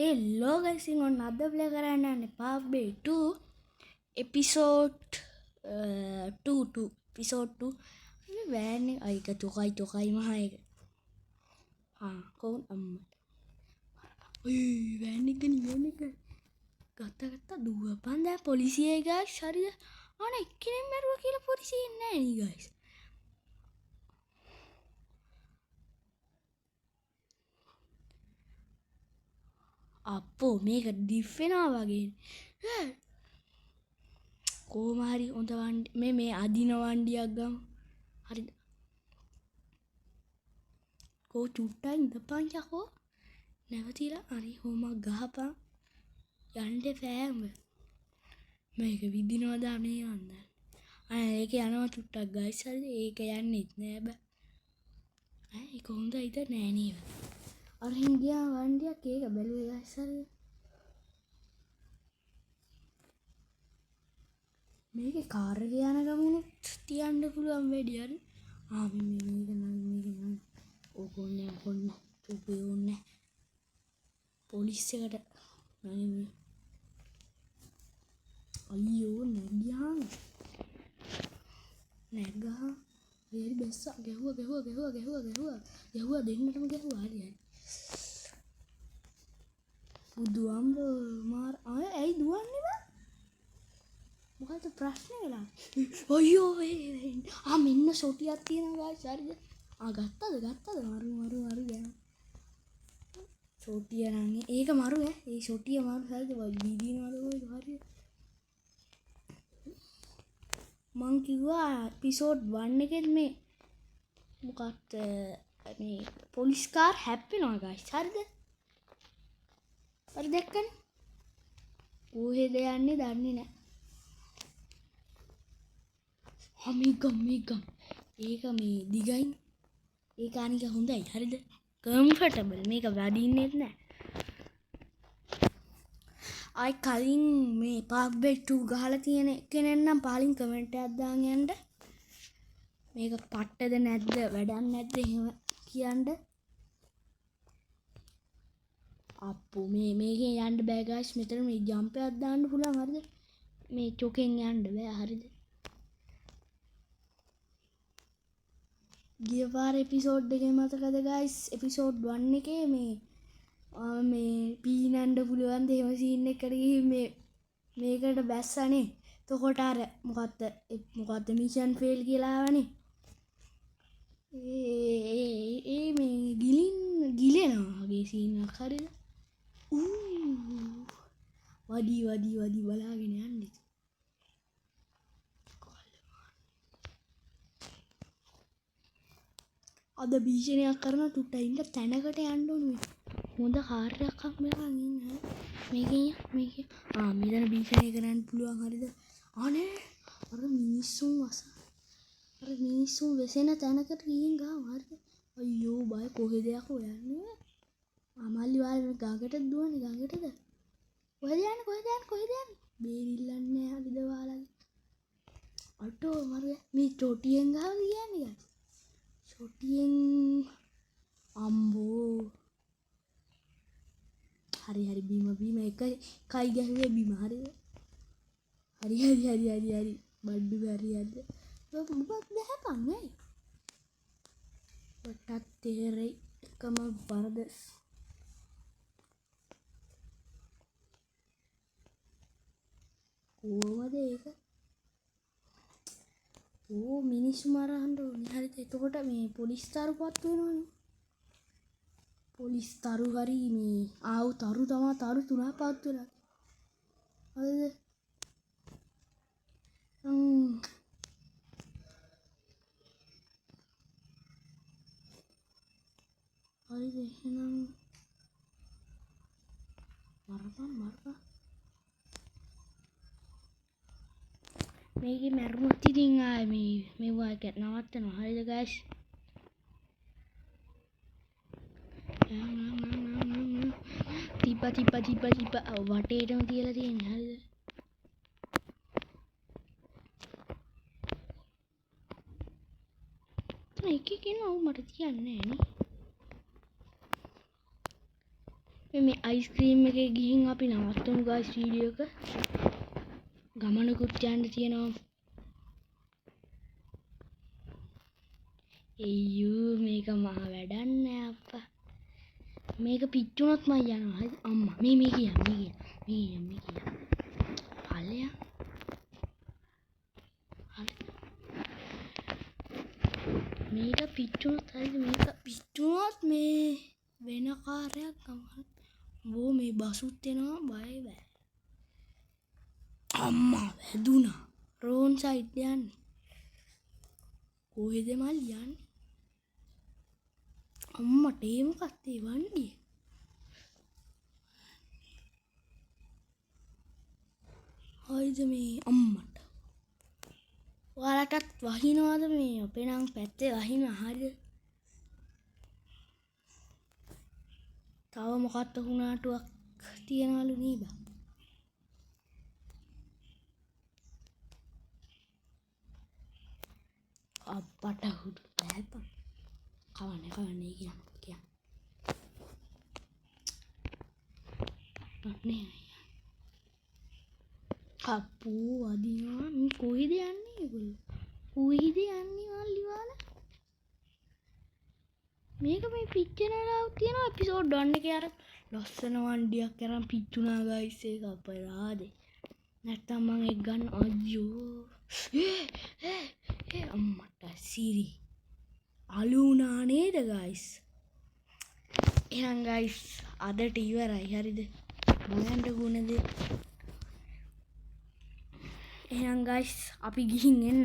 Hello guys, in another play කරන්න යන්නේ Pathway 2 episode 2 episode 2 මේ වෑන් එක අයික තොකයි මහා එක කවුන් අම්මා ඔය වෑන් එක ගත්තා දුවපන් දැන් පොලිසිය ගායිස් හරිද අනේ එක්කෙනෙක් මැරුවා කියලා පොලිසිය එන්නේ නැහැ නේ ගායිස් අපෝ මේක ඩිෆ් වෙනවා වගේ කොහොම හරි හොඳ වණ්ඩි මේ අදින වණ්ඩියක් ගමු හරිද කෝ චුට්ටක් ඉඳපන් යකෝ නැවතිලා හරි හොමක් ගහපන් යන්න එපා මේක විදිනවද අනේ වන්ද ඒක යනවා චුට්ටක් ගයිස් හරිද ඒක යන්නෙත් නෑ බෑ ඒක හොඳයිද නෑ නේද අර හින්දියා වණ්ඩියක් ඒක බැලුවේ ගයිස් හරිද මේකේ කාර් එක යන ගමනුත් තියන්න පුළුවන් වැඩි හරි මේක නම් ඕකෝන්නේ චුපේ පොලිස් එකට අයියෝ නැග්ගා හරි බැස්සා ගැහුවා දෙන්නටම ගැහුවා හරි බුදුම්බ මාර ඇයි දුවන්නේ බා මොකද ප්‍රශ්නේ වෙලා අයියෝ මෙන්න සොටියක් තියෙනවා ගායිස් හරිද ගත්තද මරු ගෑන සොටිය නම් ඒක මරු ඒ සොටිය මරු හරිද විදිනවද කොහෙද හරිද මං කිව්වා එපිසෝඩ් 1 එකෙත් මේ මොකක්ද මේ පොලිස් කාර් හැප්පෙනවා ගායිස් හරිද හරි දැක්කනේ කොහෙද යන්නේ දන්නේ නැහැ මේක ඒක මේ දිගයි ඒක අනික හොඳයි හරිද කම්ෆර්ටබල් මේක වදින්නෙත් නෑ අය කලින් මේ Pathway 2 ගහලා තියෙන කෙනෙක් නම් පාලින් කමෙන්ට් එකක් දාන්න යන්න මේක පට්ටද නැද්ද වැඩක් නැද්ද එහෙම කියන්න අප්පෝ මේකේ යන්න බෑ ගයිස් මෙතන මේ ජම්ප් එකක් දාන්න පුළුවන් හරිද මේ චොකෙන් යන්න බෑ හරිද ගිය පාර එපිසෝඩ් එකේ මතකද ගයිස් එපිසෝඩ් 1 එකේ මේ පීනන්න පුළුවන් ද එහෙම සීන් එකකට ගිහින් මේකට බැස්සනේ එතකොට අර මොකද්ද මිෂන් ෆේල් කියලා ආවනේ මේ ගිලෙනවා වගේ සීන් එකක් හරිද වඩි බලාගෙන යන්නේ අද භීෂණයක් කරන තුට්ටයි ඉන්න තැනකට යන්න ඕනේ හොඳ කාර් එකක් හම්බෙලා ඉන්න මේකේ මෙතන භීෂණය කරන්න පුළුවන් හරිද අනේ අර මිනිස්සුන් වෙසෙන තැනකට ගිහින් ගාව හරිද අයියෝ බය කොහෙද යකෝ යන්නේ අමල්ලි වාලේ ගඟට දුවන්නේ ගඟටද කොහෙද යන්නේ බේරිල්ලන්නේ හරිද වාලගේ අටෝ මරු මේ චොටියෙන් ගාව කියන්නේ චොටියෙන් අම්බෝ හරි බීම එකයි ගැහුවේ බීම හරිද හරි බඩු හරියද මොකක්ද හැපන් නේ ඔටත් තේරෙයි එකම වරද කොහොමද ඒක මිනිස්සු මරන්න ඕනේ හරිද එතකොට මේ පොලිස් තරුපත් වෙනවනේ පොලිස් තරු හරි මේ ආව තරු තමයි තරු තුනක් පත් වෙලා හරිද හරිද එහෙනම් මරපන් මේකේ මැරුණොත් ඉතින් ආයේ මේවා එක නවත්තනවා හරිද ගයිස් තිබ්බා වටේටම තියලා තියෙන්නේ හරිද එකකින් මට තියන්නේ නෑනේ මේ අයිස්ක්‍රීම් එකේ ගිහින් අපි නවත්තමු ගයිස් වීඩියෝ එක. ගමනකුත් යන්න තියෙනවා. එයෝ මේක මහ වැඩක් නෑ අප්පා. මේක පිච්චුනොත් මම යනවා. හරිද අම්මා? මේ කියන්න. ඵලයක්. මේක පිච්චුනොත් හරිද? මේක පිච්චුනොත් මේ වෙන කාර්යයක් ගමන්. වෝ මේ බසුත් එනවා බය බෑ. අම්මා වැදුනා. රෝන් සයිඩ් යන්නේ. කොහෙද මල් යන්නේ? අම්මට ඒ මොකක්ද ඒ වන්නේ? හයිද මේ අම්මට. ඔයාලටත් වහිනවද මේ අපේ නම් පැත්තේ වහින හරිද? තව මොකක්ද හුණාටුවක් තියනවලු නේ බා. අප්පට හුදු බෑපන්. කවන්නේ කියන්න. නෑ. කප්පූ වදිනවා. මේ කොහෙද යන්නේ ඒගොල්ලෝ? කොහෙද යන්නේ මල්ලි වාලා? මේක මේ පිච්චෙනලාව තියෙන එපිසෝඩ් 1 එකේ අර ලස්සන වණ්ඩියක් කරන් පිච්චුණා ගයිස් ඒක අපරාදේ. නැත්තම් මං ඒක ගන්න අයියෝ. අම්මට සිරි. අලු වුණා නේද ගයිස්? එහෙනම් ගයිස් අදට ඉවරයි හරිද? මොයන්ට ගුණද? එහෙනම් ගයිස් අපි ගිහින් එන්න.